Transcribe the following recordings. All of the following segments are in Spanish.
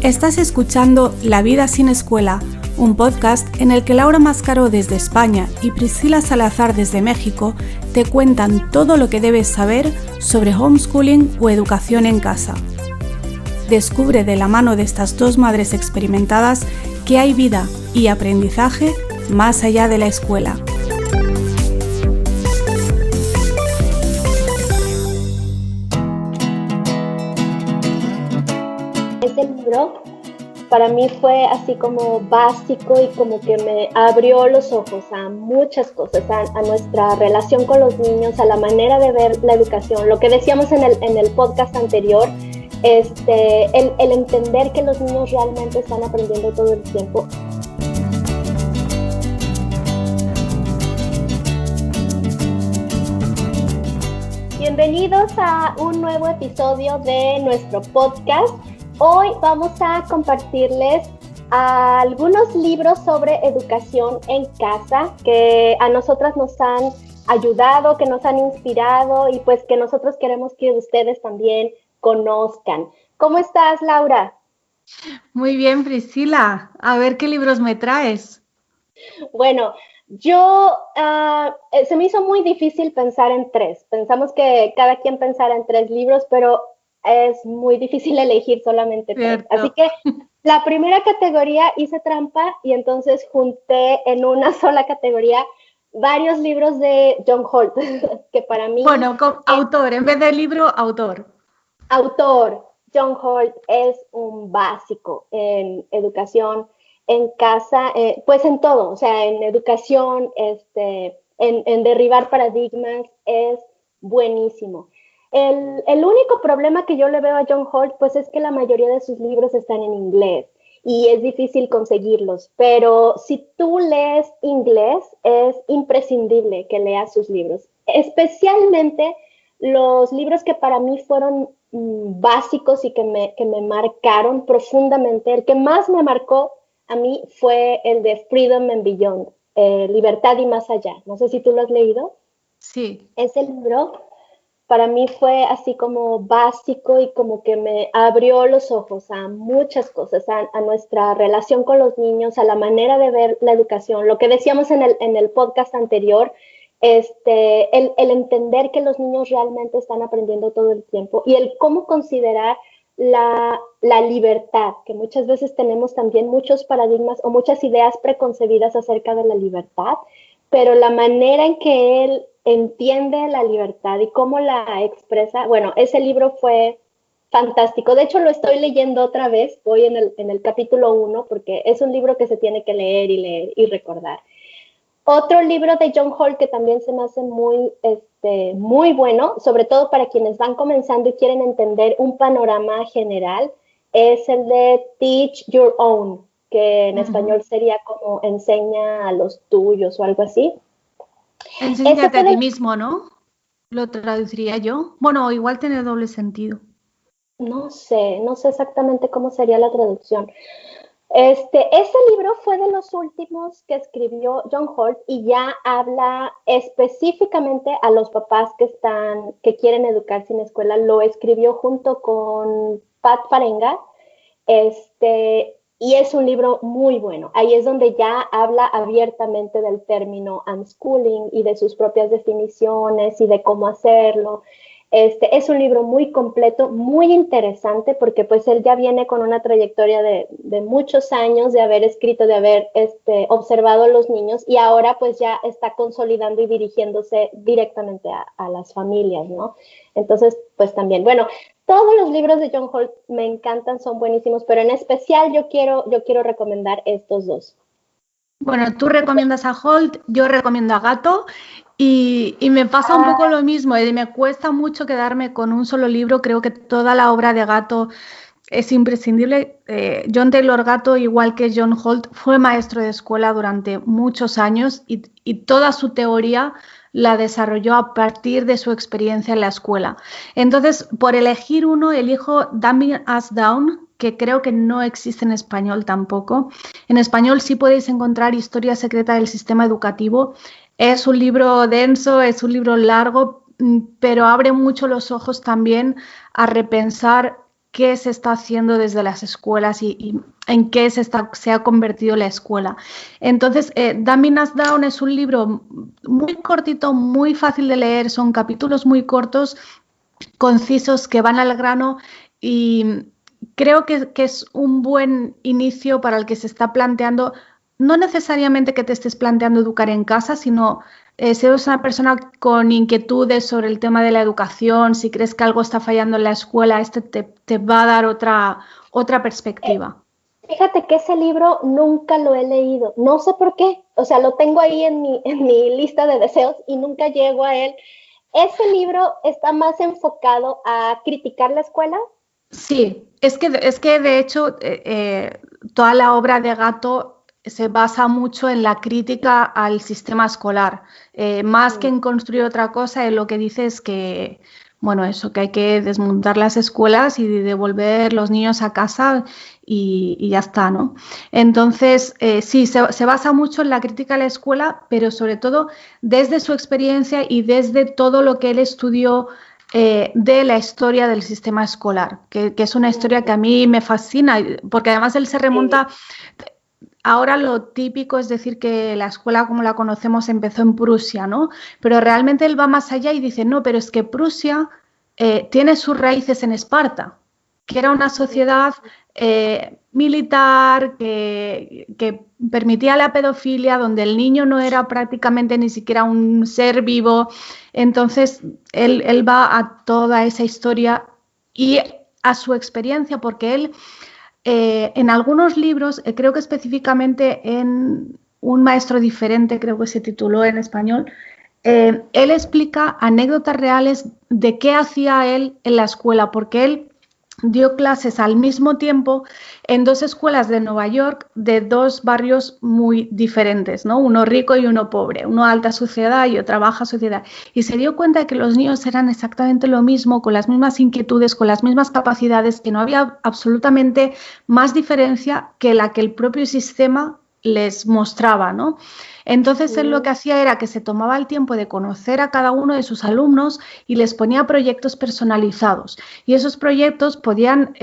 Estás escuchando La vida sin escuela, un podcast en el que Laura Mascaró desde España y Priscila Salazar desde México te cuentan todo lo que debes saber sobre homeschooling o educación en casa. Descubre de la mano de estas dos madres experimentadas que hay vida y aprendizaje más allá de la escuela. Ese libro para mí fue así como básico y como que me abrió los ojos a muchas cosas, a nuestra relación con los niños, a la manera de ver la educación, lo que decíamos en el podcast anterior, el entender que los niños realmente están aprendiendo todo el tiempo. Bienvenidos a un nuevo episodio de nuestro podcast. Hoy vamos a compartirles algunos libros sobre educación en casa que a nosotras nos han ayudado, que nos han inspirado y pues que nosotros queremos que ustedes también conozcan. ¿Cómo estás, Laura? Muy bien, Priscila. A ver qué libros me traes. Bueno, se me hizo muy difícil pensar en tres. Pensamos que cada quien pensara en tres libros, pero es muy difícil elegir solamente tres. Así que la primera categoría hice trampa y entonces junté en una sola categoría varios libros de John Holt, que para mí... Bueno, autor, en vez de libro, autor. Autor, John Holt es un básico en educación en casa, pues en todo, o sea, en educación, en derribar paradigmas, es buenísimo. El único problema que yo le veo a John Holt, pues es que la mayoría de sus libros están en inglés y es difícil conseguirlos, pero si tú lees inglés, es imprescindible que leas sus libros, especialmente los libros que para mí fueron básicos y que me marcaron profundamente. El que más me marcó a mí fue el de Freedom and Beyond, Libertad y Más Allá. No sé si tú lo has leído. Sí. Ese libro para mí fue así como básico y como que me abrió los ojos a muchas cosas, a nuestra relación con los niños, a la manera de ver la educación. Lo que decíamos en el podcast anterior, el entender que los niños realmente están aprendiendo todo el tiempo y el cómo considerar la libertad, que muchas veces tenemos también muchos paradigmas o muchas ideas preconcebidas acerca de la libertad, pero la manera en que él entiende la libertad y cómo la expresa, bueno, ese libro fue fantástico. De hecho, lo estoy leyendo otra vez, voy en el capítulo 1, porque es un libro que se tiene que leer y recordar. Otro libro de John Holt que también se me hace muy bueno, sobre todo para quienes van comenzando y quieren entender un panorama general, es el de Teach Your Own, que en español sería como enseña a los tuyos o algo así. Enséñate a ti mismo, ¿no? Lo traduciría yo. Bueno, igual tiene doble sentido. No sé exactamente cómo sería la traducción. Ese libro fue de los últimos que escribió John Holt y ya habla específicamente a los papás que quieren educarse en escuela. Lo escribió junto con Pat Farenga, y es un libro muy bueno. Ahí es donde ya habla abiertamente del término unschooling y de sus propias definiciones y de cómo hacerlo. Es un libro muy completo, muy interesante, porque pues él ya viene con una trayectoria de muchos años de haber escrito, de haber observado a los niños y ahora pues ya está consolidando y dirigiéndose directamente a las familias, ¿no? Entonces, pues también, bueno, todos los libros de John Holt me encantan, son buenísimos, pero en especial yo quiero recomendar estos dos. Bueno, tú recomiendas a Holt, yo recomiendo a Gatto y me pasa un poco lo mismo, me cuesta mucho quedarme con un solo libro, creo que toda la obra de Gatto es imprescindible. John Taylor Gatto, igual que John Holt, fue maestro de escuela durante muchos años y toda su teoría la desarrolló a partir de su experiencia en la escuela. Entonces, por elegir uno, elijo Dumbing Us Down, que creo que no existe en español tampoco. En español sí podéis encontrar Historia secreta del sistema educativo. Es un libro denso, es un libro largo, pero abre mucho los ojos también a repensar qué se está haciendo desde las escuelas y en qué se ha convertido la escuela. Entonces, Dummy Us Down es un libro muy cortito, muy fácil de leer, son capítulos muy cortos, concisos, que van al grano, y creo que es un buen inicio para el que se está planteando, no necesariamente que te estés planteando educar en casa, sino si eres una persona con inquietudes sobre el tema de la educación, si crees que algo está fallando en la escuela, te va a dar otra perspectiva. Fíjate que ese libro nunca lo he leído, no sé por qué, o sea, lo tengo ahí en mi lista de deseos y nunca llego a él. ¿Ese libro está más enfocado a criticar la escuela? Sí, es que de hecho toda la obra de Gatto se basa mucho en la crítica al sistema escolar. Más que en construir otra cosa, él lo que dice es que, bueno, eso, que hay que desmontar las escuelas y devolver los niños a casa y ya está, ¿no? Entonces, sí, se basa mucho en la crítica a la escuela, pero sobre todo desde su experiencia y desde todo lo que él estudió de la historia del sistema escolar, que es una historia que a mí me fascina, porque además él se remonta. Ahora lo típico es decir que la escuela como la conocemos empezó en Prusia, ¿no? Pero realmente él va más allá y dice, no, pero es que Prusia tiene sus raíces en Esparta, que era una sociedad militar que permitía la pedofilia, donde el niño no era prácticamente ni siquiera un ser vivo. Entonces, él va a toda esa historia y a su experiencia, porque él en algunos libros, creo que específicamente en Un maestro diferente, creo que se tituló en español, él explica anécdotas reales de qué hacía él en la escuela, porque él dio clases al mismo tiempo en dos escuelas de Nueva York, de dos barrios muy diferentes, ¿no? Uno rico y uno pobre, uno alta sociedad y otra baja sociedad. Y se dio cuenta de que los niños eran exactamente lo mismo, con las mismas inquietudes, con las mismas capacidades, que no había absolutamente más diferencia que la que el propio sistema les mostraba, ¿no? Entonces él lo que hacía era que se tomaba el tiempo de conocer a cada uno de sus alumnos y les ponía proyectos personalizados. Y esos proyectos podían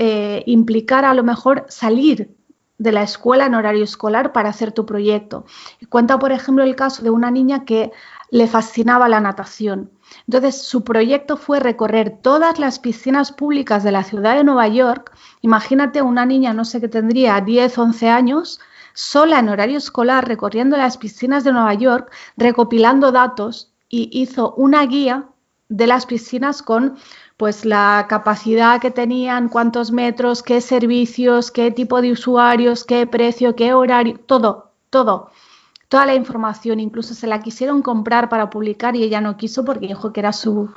implicar a lo mejor salir de la escuela en horario escolar para hacer tu proyecto. Y cuenta, por ejemplo, el caso de una niña que le fascinaba la natación. Entonces, su proyecto fue recorrer todas las piscinas públicas de la ciudad de Nueva York. Imagínate una niña, no sé qué tendría, 10, 11 años, sola en horario escolar, recorriendo las piscinas de Nueva York, recopilando datos, y hizo una guía de las piscinas con pues la capacidad que tenían, cuántos metros, qué servicios, qué tipo de usuarios, qué precio, qué horario, toda la información. Incluso se la quisieron comprar para publicar y ella no quiso porque dijo que era su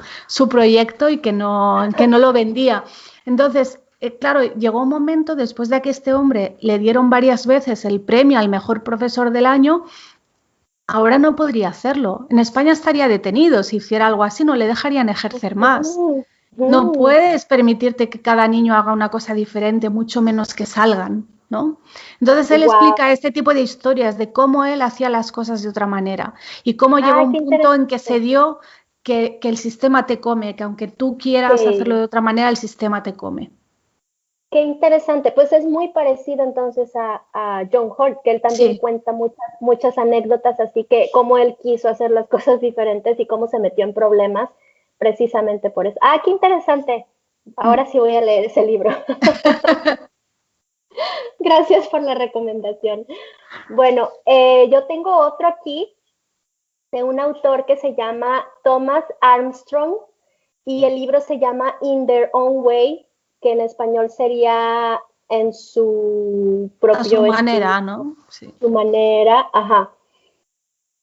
proyecto y que no lo vendía. Entonces, claro, llegó un momento después de que este hombre le dieron varias veces el premio al mejor profesor del año. Ahora no podría hacerlo. En España estaría detenido. Si hiciera algo así, no le dejarían ejercer más. No puedes permitirte que cada niño haga una cosa diferente, mucho menos que salgan, ¿no? Entonces él explica este tipo de historias de cómo él hacía las cosas de otra manera y cómo llegó un punto en que se dio que el sistema te come, que aunque tú quieras hacerlo de otra manera, el sistema te come. Qué interesante, pues es muy parecido entonces a John Holt, que él también cuenta muchas anécdotas, así que cómo él quiso hacer las cosas diferentes y cómo se metió en problemas precisamente por eso. Ah, qué interesante. Ahora sí voy a leer ese libro. Gracias por la recomendación. Bueno, yo tengo otro aquí de un autor que se llama Thomas Armstrong y el libro se llama In Their Own Way, que en español sería en su propio a su manera, ¿no? Sí. Su manera, ajá.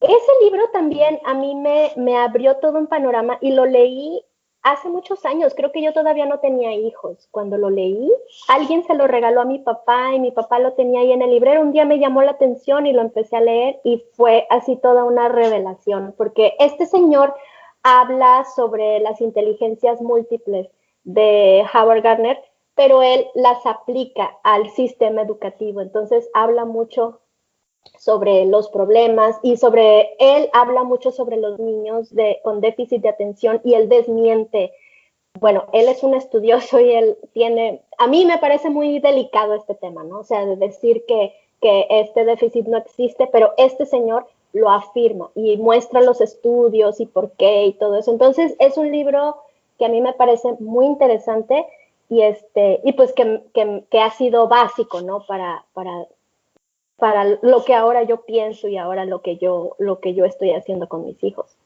Ese libro también a mí me abrió todo un panorama y lo leí hace muchos años. Creo que yo todavía no tenía hijos. Cuando lo leí, alguien se lo regaló a mi papá y mi papá lo tenía ahí en el librero. Un día me llamó la atención y lo empecé a leer y fue así toda una revelación, porque este señor habla sobre las inteligencias múltiples de Howard Gardner, pero él las aplica al sistema educativo. Entonces habla mucho sobre los problemas y él habla mucho sobre los niños con déficit de atención y él desmiente bueno, él es un estudioso y él tiene, a mí me parece muy delicado este tema, ¿no? O sea, de decir que este déficit no existe, pero este señor lo afirma y muestra los estudios y por qué y todo eso. Entonces, es un libro que a mí me parece muy interesante y pues que ha sido básico, ¿no? Para lo que ahora yo pienso y ahora lo que yo estoy haciendo con mis hijos.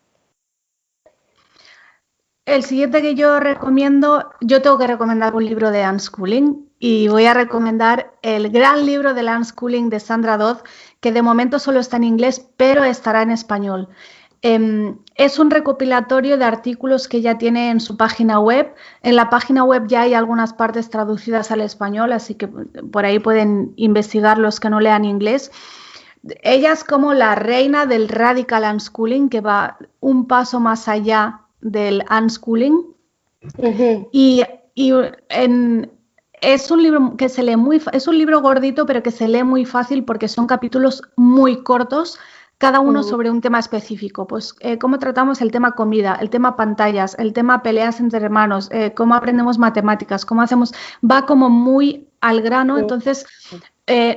El siguiente que yo recomiendo, yo tengo que recomendar un libro de unschooling y voy a recomendar el gran libro del unschooling de Sandra Dodd, que de momento solo está en inglés, pero estará en español. Es un recopilatorio de artículos que ya tiene en su página web. En la página web ya hay algunas partes traducidas al español, así que por ahí pueden investigar los que no lean inglés. Ella es como la reina del radical unschooling, que va un paso más allá del unschooling. Uh-huh. Y es un libro que se lee es un libro gordito, pero que se lee muy fácil porque son capítulos muy cortos, cada uno Uh-huh. sobre un tema específico. Pues cómo tratamos el tema comida, el tema pantallas, el tema peleas entre hermanos, cómo aprendemos matemáticas, cómo hacemos, va como muy al grano. Entonces,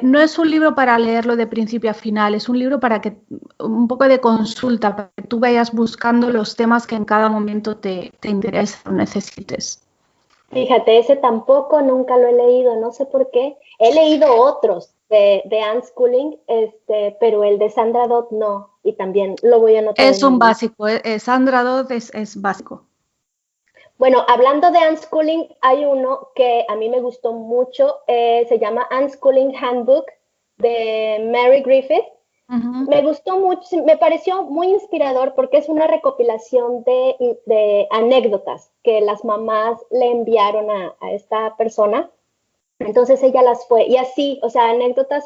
no es un libro para leerlo de principio a final, es un libro para que un poco de consulta, para que tú vayas buscando los temas que en cada momento te interesan o necesites. Fíjate, ese tampoco nunca lo he leído, no sé por qué. He leído otros de unschooling, pero el de Sandra Dodd no, y también lo voy a anotar Es en mi un lista. básico, Sandra Dodd es básico. Bueno, hablando de unschooling, hay uno que a mí me gustó mucho, se llama Unschooling Handbook de Mary Griffith. Uh-huh. Me gustó mucho, me pareció muy inspirador porque es una recopilación de anécdotas que las mamás le enviaron a esta persona. Entonces ella las fue, y así, o sea, anécdotas,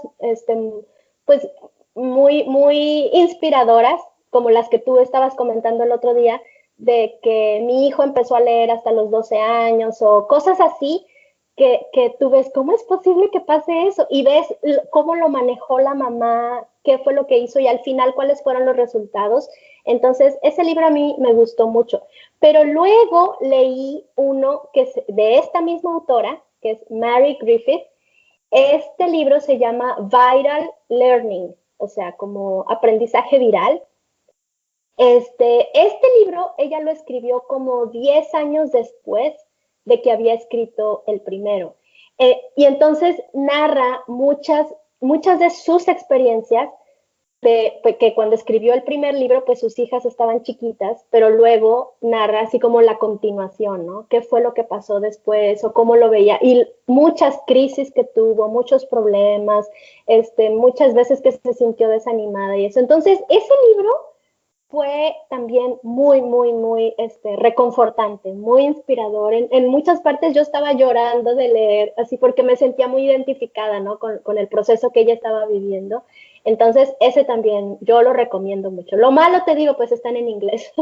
pues muy inspiradoras, como las que tú estabas comentando el otro día, de que mi hijo empezó a leer hasta los 12 años o cosas así, que tú ves, ¿cómo es posible que pase eso? Y ves cómo lo manejó la mamá, qué fue lo que hizo y al final cuáles fueron los resultados. Entonces, ese libro a mí me gustó mucho. Pero luego leí uno que es de esta misma autora, que es Mary Griffith. Este libro se llama Viral Learning, o sea, como aprendizaje viral. Este libro ella lo escribió como 10 años después de que había escrito el primero. Y entonces narra muchas de sus experiencias que cuando escribió el primer libro, pues sus hijas estaban chiquitas, pero luego narra así como la continuación, ¿no? ¿Qué fue lo que pasó después o cómo lo veía? Y muchas crisis que tuvo, muchos problemas, muchas veces que se sintió desanimada y eso. Entonces, ese libro fue también muy reconfortante, muy inspirador. En muchas partes yo estaba llorando de leer, así porque me sentía muy identificada, ¿no? Con el proceso que ella estaba viviendo. Entonces, ese también yo lo recomiendo mucho. Lo malo, te digo, pues están en inglés.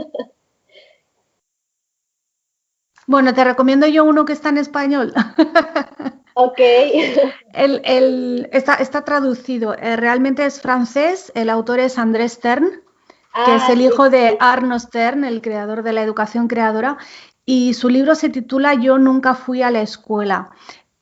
Bueno, te recomiendo yo uno que está en español. Ok. Está traducido, realmente es francés, el autor es André Stern, que es Ah, el sí, hijo de sí. Arno Stern, el creador de la educación creadora, y su libro se titula Yo nunca fui a la escuela.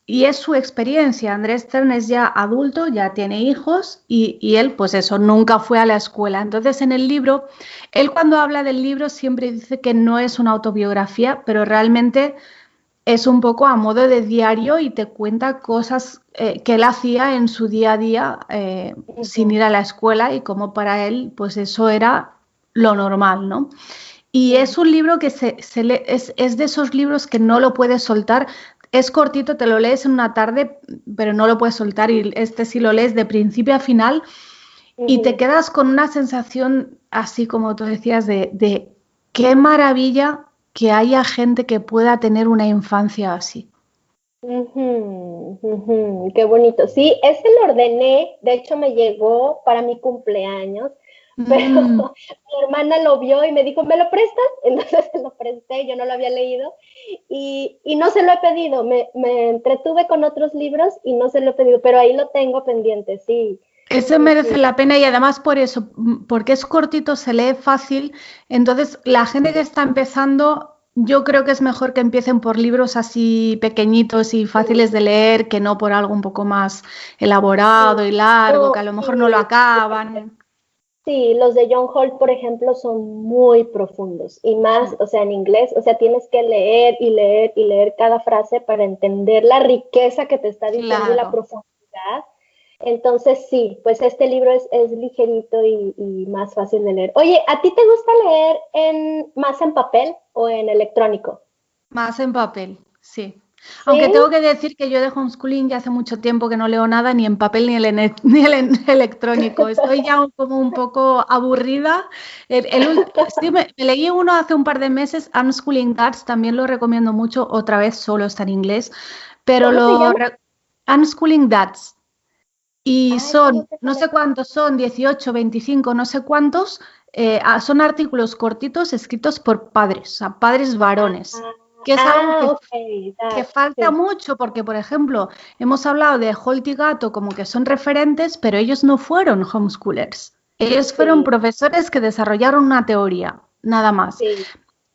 Y es su experiencia. Andrés Stern es ya adulto, ya tiene hijos y él, pues eso, nunca fue a la escuela. Entonces, en el libro, él cuando habla del libro siempre dice que no es una autobiografía, pero realmente es un poco a modo de diario y te cuenta cosas que él hacía en su día a día sin Uh-huh. ir a la escuela y como para él, pues eso era lo normal, ¿no? Y Uh-huh. es un libro que se lee, es de esos libros que no lo puedes soltar. Es cortito, te lo lees en una tarde, pero no lo puedes soltar. Y este sí lo lees de principio a final y te Uh-huh. quedas con una sensación, así como tú decías, de qué maravilla que haya gente que pueda tener una infancia así. Uh-huh, uh-huh, qué bonito. Sí, ese lo ordené, de hecho me llegó para mi cumpleaños, pero Mm. mi hermana lo vio y me dijo, ¿me lo prestas? Entonces se lo presté, yo no lo había leído y no se lo he pedido, me entretuve con otros libros y no se lo he pedido, pero ahí lo tengo pendiente, sí, Ese sí, merece sí. la pena y además por eso, porque es cortito, se lee fácil, entonces la gente que está empezando Yo creo que es mejor que empiecen por libros así pequeñitos y fáciles de leer, que no por algo un poco más elaborado y largo, No, que a lo mejor no lo sí, acaban. sí, los de John Holt, por ejemplo, son muy profundos y más, o sea, en inglés, o sea, tienes que leer y leer y leer cada frase para entender la riqueza que te está diciendo y la Claro. profundidad. Entonces, sí, pues este libro es ligerito y más fácil de leer. Oye, ¿a ti te gusta leer más en papel o en electrónico? Más en papel, sí. Aunque Sí. tengo que decir que yo de homeschooling ya hace mucho tiempo que no leo nada ni en papel ni ni electrónico. Estoy ya como un poco aburrida. Sí, me leí uno hace un par de meses, Unschooling Dads, también lo recomiendo mucho. Otra vez solo está en inglés, pero ¿Cómo se llama? Unschooling Dads. Y Ah, ese no son, sé no cuál sé es. cuántos son, 18, 25, no sé cuántos. Son artículos cortitos escritos por padres, o sea, padres Ah, varones, que es algo ok, que that, falta sí, mucho porque, por ejemplo, hemos hablado de Holt y Gato como que son referentes, pero ellos no fueron homeschoolers. Ellos fueron sí, profesores que desarrollaron una teoría, nada más. sí,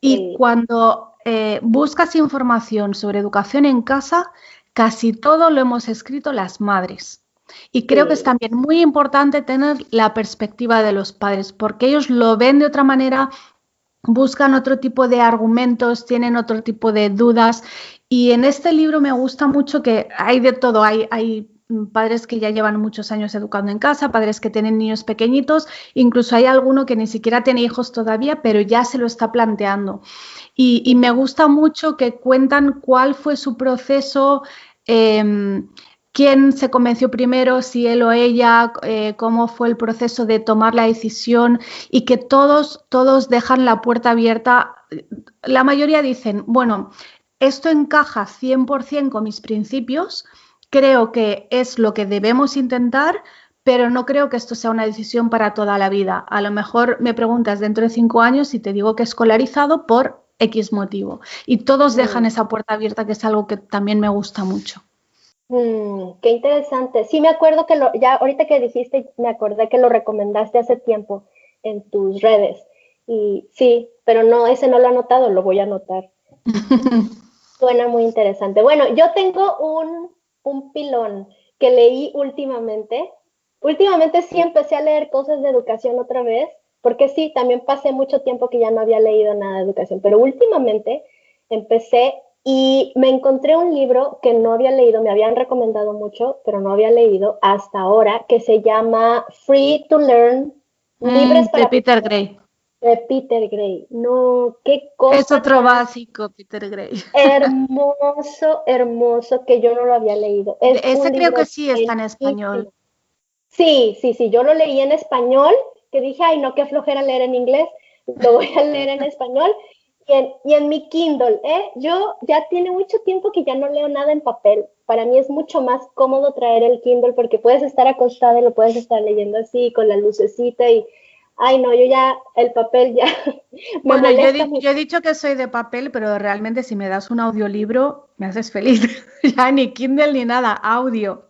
Y sí. cuando buscas información sobre educación en casa, casi todo lo hemos escrito las madres. Y creo que es Sí, también muy importante tener la perspectiva de los padres, porque ellos lo ven de otra manera, buscan otro tipo de argumentos, tienen otro tipo de dudas. Y en este libro me gusta mucho que hay de todo. Hay padres que ya llevan muchos años educando en casa, padres que tienen niños pequeñitos, incluso hay alguno que ni siquiera tiene hijos todavía, pero ya se lo está planteando. Y me ujú, gusta mucho que cuentan cuál fue su proceso, eh, quién se convenció primero, si él o ella, cómo fue el proceso de tomar la decisión y que todos dejan la puerta abierta. La mayoría dicen, bueno, esto encaja 100% con mis principios, creo que es lo que debemos intentar, pero no creo que esto sea una decisión para toda la vida. A lo mejor me preguntas dentro de 5 años y te digo que escolarizado por X motivo. Y todos dejan mm, esa puerta abierta, que es algo que también me gusta mucho. qué interesante. Sí, me acuerdo que ya ahorita que dijiste, me acordé que lo recomendaste hace tiempo en tus redes. Y sí, pero no, ese no lo he anotado, lo voy a anotar. Suena muy interesante. Bueno, yo tengo un pilón que leí últimamente. Últimamente sí empecé a leer cosas de educación otra vez, porque sí, también pasé mucho tiempo que ya no había leído nada de educación, pero últimamente empecé y me encontré un libro que no había leído, me habían recomendado mucho, pero no había leído hasta ahora, que se llama Free to Learn, Libres De para Peter Gray. de Peter Gray. No, qué Es cosa otro tan básico, Peter Gray. hermoso, hermoso, que yo no lo había leído. Es un Ese creo que libro sí está en español. bellísimo. Sí, sí, sí, yo lo leí en español, que dije, ay, no, qué flojera leer en inglés, lo voy a leer en español. Y en mi Kindle, ¿eh? Yo ya tiene mucho tiempo que ya no leo nada en papel. Para mí es mucho más cómodo traer el Kindle porque puedes estar acostada y lo puedes estar leyendo así, con la lucecita y, ay, no, yo ya, el papel ya me Bueno, molesta yo he mucho. dicho que soy de papel, pero realmente si me das un audiolibro, me haces feliz. Ya ni Kindle ni nada, audio.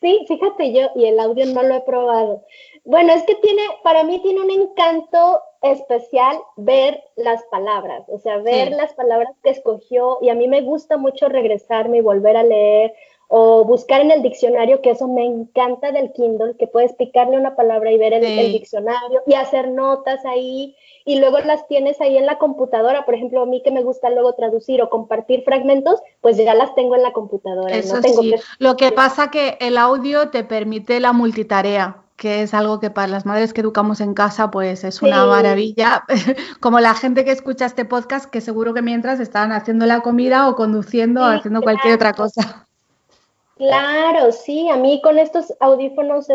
Sí, fíjate yo, y el audio no lo he probado. Bueno, es que para mí tiene un encanto especial ver las palabras, o sea, ver Sí, las palabras que escogió, y a mí me gusta mucho regresarme y volver a leer o buscar en el diccionario, que eso me encanta del Kindle, que puedes picarle una palabra y ver el sí. diccionario y hacer notas ahí, y luego las tienes ahí en la computadora. Por ejemplo, a mí que me gusta luego traducir o compartir fragmentos, pues ya las tengo en la computadora y no Eso tengo sí. que... Lo que pasa que el audio te permite la multitarea, que es algo que para las madres que educamos en casa, pues es una Sí, maravilla. Como la gente que escucha este podcast, que seguro que mientras están haciendo la comida o conduciendo o sí, haciendo cualquier otra claro, cosa. claro, sí, a mí con estos audífonos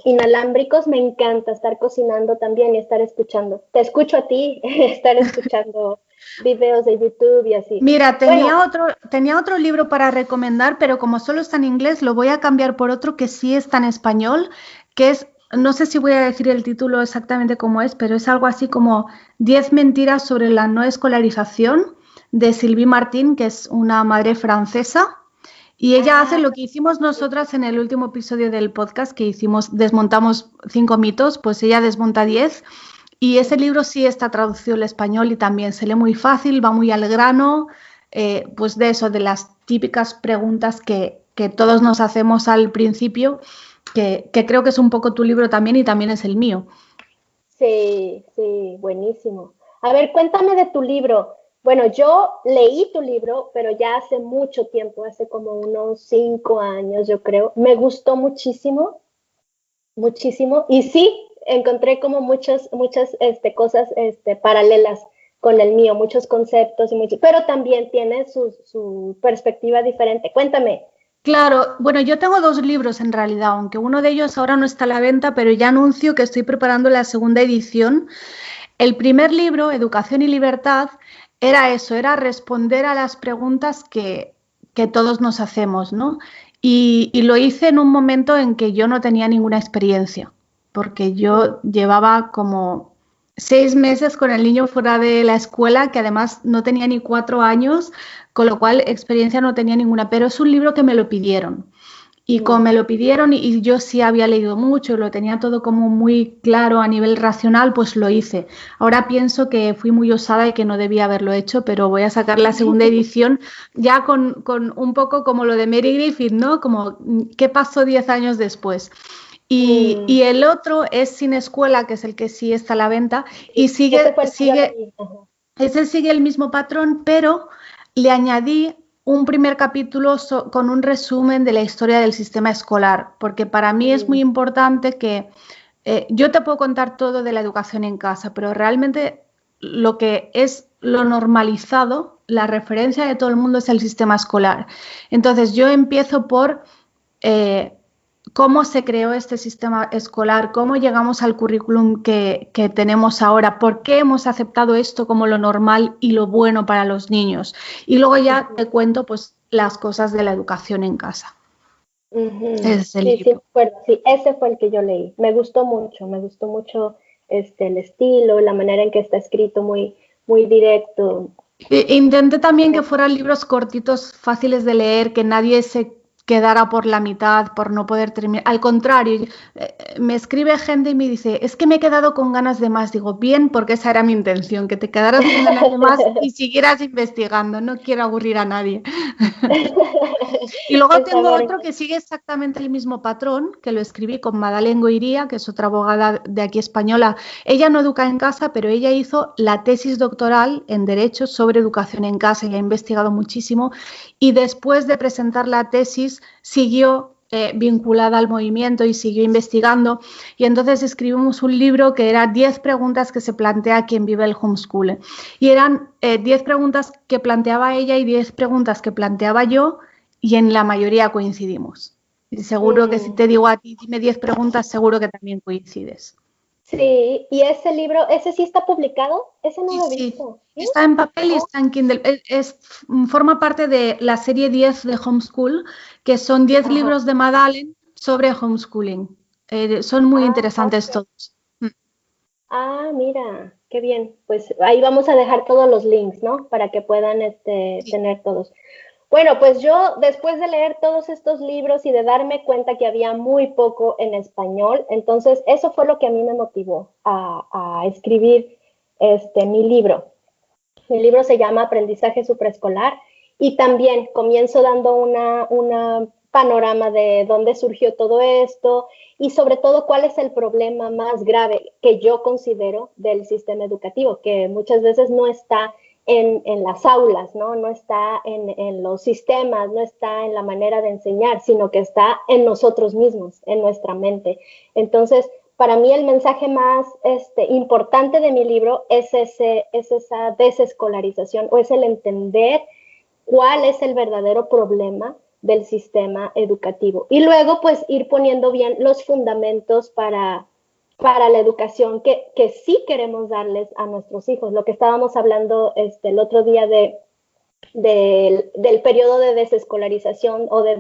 inalámbricos me encanta estar cocinando también y estar escuchando. Te escucho a ti, estar escuchando videos de YouTube y así. Mira, Bueno, tenía otro libro para recomendar, pero como solo está en inglés, lo voy a cambiar por otro que sí está en español, que es, no sé si voy a decir el título exactamente cómo es, pero es algo así como 10 mentiras sobre la no escolarización de Sylvie Martin, que es una madre francesa. Y ella hace ah, lo que hicimos nosotras en el último episodio del podcast que hicimos, desmontamos 5 mitos, pues ella desmonta 10 Y ese libro sí está traducido al español y también se lee muy fácil, va muy al grano, pues de eso, de las típicas preguntas que todos nos hacemos al principio, que creo que es un poco tu libro también y también es el mío. Sí, sí, buenísimo. A ver, cuéntame de tu libro. Bueno, yo leí tu libro, pero ya hace mucho tiempo, hace como unos 5 años, yo creo. Me gustó muchísimo, muchísimo. Y sí, encontré como muchas cosas paralelas con el mío, muchos conceptos, pero también tiene su perspectiva diferente. Cuéntame. Claro, bueno, yo tengo dos libros en realidad, aunque uno de ellos ahora no está a la venta, pero ya anuncio que estoy preparando la segunda edición. El primer libro, Educación y Libertad, era eso, era responder a las preguntas que todos nos hacemos, ¿no? Y lo hice en un momento en que yo no tenía ninguna experiencia, porque yo llevaba como 6 meses con el niño fuera de la escuela, que además no tenía ni 4 años, con lo cual experiencia no tenía ninguna, pero es un libro que me lo pidieron. Y como me lo pidieron y yo sí había leído mucho, lo tenía todo como muy claro a nivel racional, pues lo hice. Ahora pienso que fui muy osada y que no debía haberlo hecho, pero voy a sacar la segunda edición ya con un poco como lo de Mary Griffith, ¿no? Como qué pasó 10 años después. Y el otro es Sin Escuela, que es el que sí está a la venta, y Ese fue el que yo leí. Ajá. ese sigue el mismo patrón, pero le añadí un primer capítulo con un resumen de la historia del sistema escolar, porque para mí es muy importante que yo te puedo contar todo de la educación en casa, pero realmente lo que es lo normalizado, la referencia de todo el mundo es el sistema escolar. Entonces yo empiezo por eh, cómo se creó este sistema escolar, cómo llegamos al currículum que tenemos ahora, por qué hemos aceptado esto como lo normal y lo bueno para los niños. Y luego ya te cuento pues las cosas de la educación en casa. Ese es el Sí, sí, me libro. acuerdo. Sí, ese fue el que yo leí. Me gustó mucho el estilo, la manera en que está escrito, muy, muy directo. Intenté también que fueran libros cortitos, fáciles de leer, que nadie se quedara por la mitad por no poder terminar. Al contrario, me escribe gente y me dice, es que me he quedado con ganas de más. Digo, bien, porque esa era mi intención, que te quedaras con ganas de más y siguieras investigando. No quiero aburrir a nadie. Y luego Está tengo bien. otro que sigue exactamente el mismo patrón, que lo escribí con Madalen Goiría, que es otra abogada de aquí española. Ella no educa en casa, pero ella hizo la tesis doctoral en Derecho sobre educación en casa y ha investigado muchísimo. Y después de presentar la tesis, siguió vinculada al movimiento y siguió investigando. Y entonces escribimos un libro que era 10 preguntas que se plantea quien vive el homeschool. Y eran 10 preguntas que planteaba ella y 10 preguntas que planteaba yo y en la mayoría coincidimos. Y seguro que si te digo a ti, dime 10 preguntas, seguro que también coincides. Sí, y ese libro, ese sí está publicado, ese no Sí, lo he sí. visto. ¿Sí? Está en papel y Oh, está en Kindle. Forma parte de la serie 10 de Homeschool, que son 10 ajá. libros de Madalen sobre homeschooling. Son muy Ah, interesantes ok. todos. Ah, mira, qué bien. Pues ahí vamos a dejar todos los links, ¿no? Para que puedan Sí. tener todos. Bueno, pues yo después de leer todos estos libros y de darme cuenta que había muy poco en español, entonces eso fue lo que a mí me motivó a escribir mi libro. Mi libro se llama Aprendizaje Supraescolar y también comienzo dando una panorama de dónde surgió todo esto y sobre todo cuál es el problema más grave que yo considero del sistema educativo, que muchas veces no está en las aulas, ¿no? No está en los sistemas, no está en la manera de enseñar, sino que está en nosotros mismos, en nuestra mente. Entonces, para mí el mensaje más importante de mi libro es esa desescolarización o es el entender cuál es el verdadero problema del sistema educativo. Y luego, pues, ir poniendo bien los fundamentos para la educación que sí queremos darles a nuestros hijos. Lo que estábamos hablando el otro día del periodo de desescolarización o de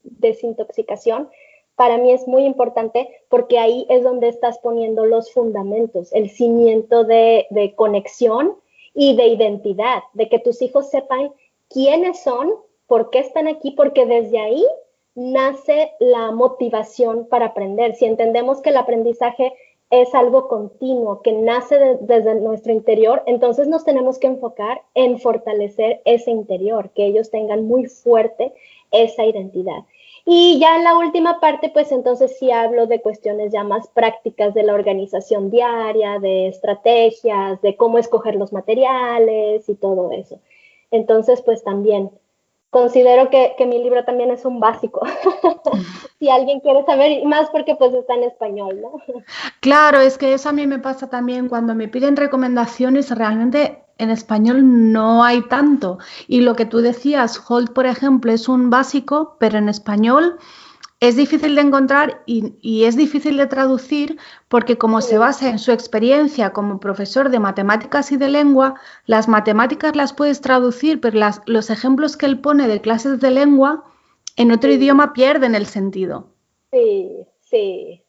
desintoxicación, para mí es muy importante porque ahí es donde estás poniendo los fundamentos, el cimiento de conexión y de identidad, de que tus hijos sepan quiénes son, por qué están aquí, porque desde ahí nace la motivación para aprender. Si entendemos que el aprendizaje es algo continuo que nace desde nuestro interior, entonces nos tenemos que enfocar en fortalecer ese interior, que ellos tengan muy fuerte esa identidad. Y ya en la última parte, pues entonces sí hablo de cuestiones ya más prácticas de la organización diaria, de estrategias, de cómo escoger los materiales y todo eso. Entonces, pues también considero que mi libro también es un básico. Si alguien quiere saber, y más porque pues está en español, ¿no? Claro, es que eso a mí me pasa también cuando me piden recomendaciones, realmente en español no hay tanto. Y lo que tú decías, Holt, por ejemplo, es un básico, pero en español es difícil de encontrar y es difícil de traducir porque como se Sí, basa en su experiencia como profesor de matemáticas y de lengua, las matemáticas las puedes traducir, pero los ejemplos que él pone de clases de lengua en otro sí, idioma pierden el sentido. sí, sí.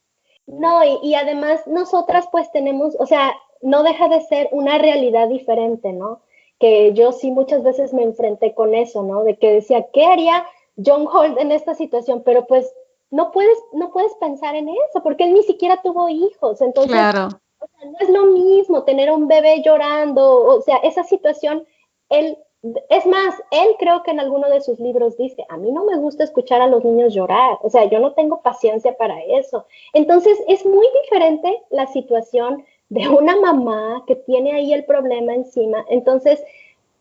No, y además nosotras pues tenemos, o sea, no deja de ser una realidad diferente, ¿no? Que yo sí muchas veces me enfrenté con eso, ¿no? De que decía, ¿qué haría John Holt en esta situación? Pero pues no puedes pensar en eso, porque él ni siquiera tuvo hijos. Entonces, Claro. o sea, no es lo mismo tener a un bebé llorando, o sea, esa situación, él, es más, él creo que en alguno de sus libros dice, a mí no me gusta escuchar a los niños llorar, o sea, yo no tengo paciencia para eso. Entonces, es muy diferente la situación de una mamá que tiene ahí el problema encima. Entonces,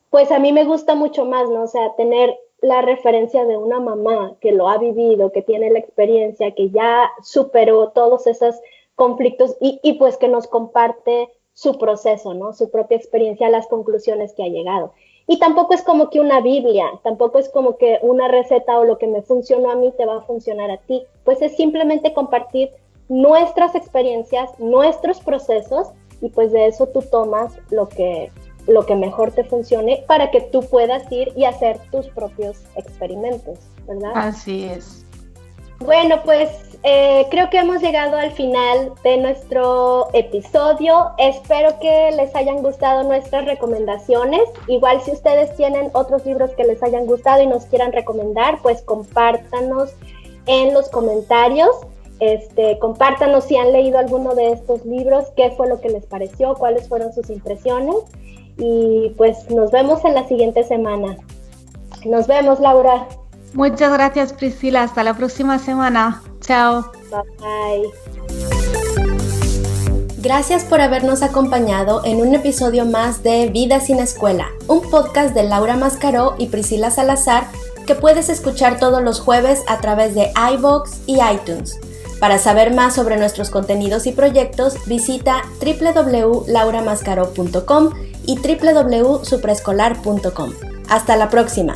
pues a mí me gusta mucho más, ¿no? O sea, tener la referencia de una mamá que lo ha vivido, que tiene la experiencia, que ya superó todos esos conflictos y pues que nos comparte su proceso, ¿no? Su propia experiencia, las conclusiones que ha llegado. Y tampoco es como que una Biblia, tampoco es como que una receta o lo que me funcionó a mí te va a funcionar a ti. Pues es simplemente compartir nuestras experiencias, nuestros procesos y pues de eso tú tomas lo que mejor te funcione para que tú puedas ir y hacer tus propios experimentos, ¿verdad? Así es. Bueno, pues creo que hemos llegado al final de nuestro episodio. Espero que les hayan gustado nuestras recomendaciones. Igual si ustedes tienen otros libros que les hayan gustado y nos quieran recomendar, pues compártanos en los comentarios. Compártanos si han leído alguno de estos libros, qué fue lo que les pareció, cuáles fueron sus impresiones. Y pues nos vemos en la siguiente semana. Nos vemos, Laura. Muchas gracias, Priscila. Hasta la próxima semana. Chao. Bye bye. Gracias por habernos acompañado en un episodio más de Vida sin Escuela, un podcast de Laura Mascaró y Priscila Salazar que puedes escuchar todos los jueves a través de iVoox y iTunes. Para saber más sobre nuestros contenidos y proyectos, visita www.lauramascaró.com y www.supreescolar.com. Hasta la próxima.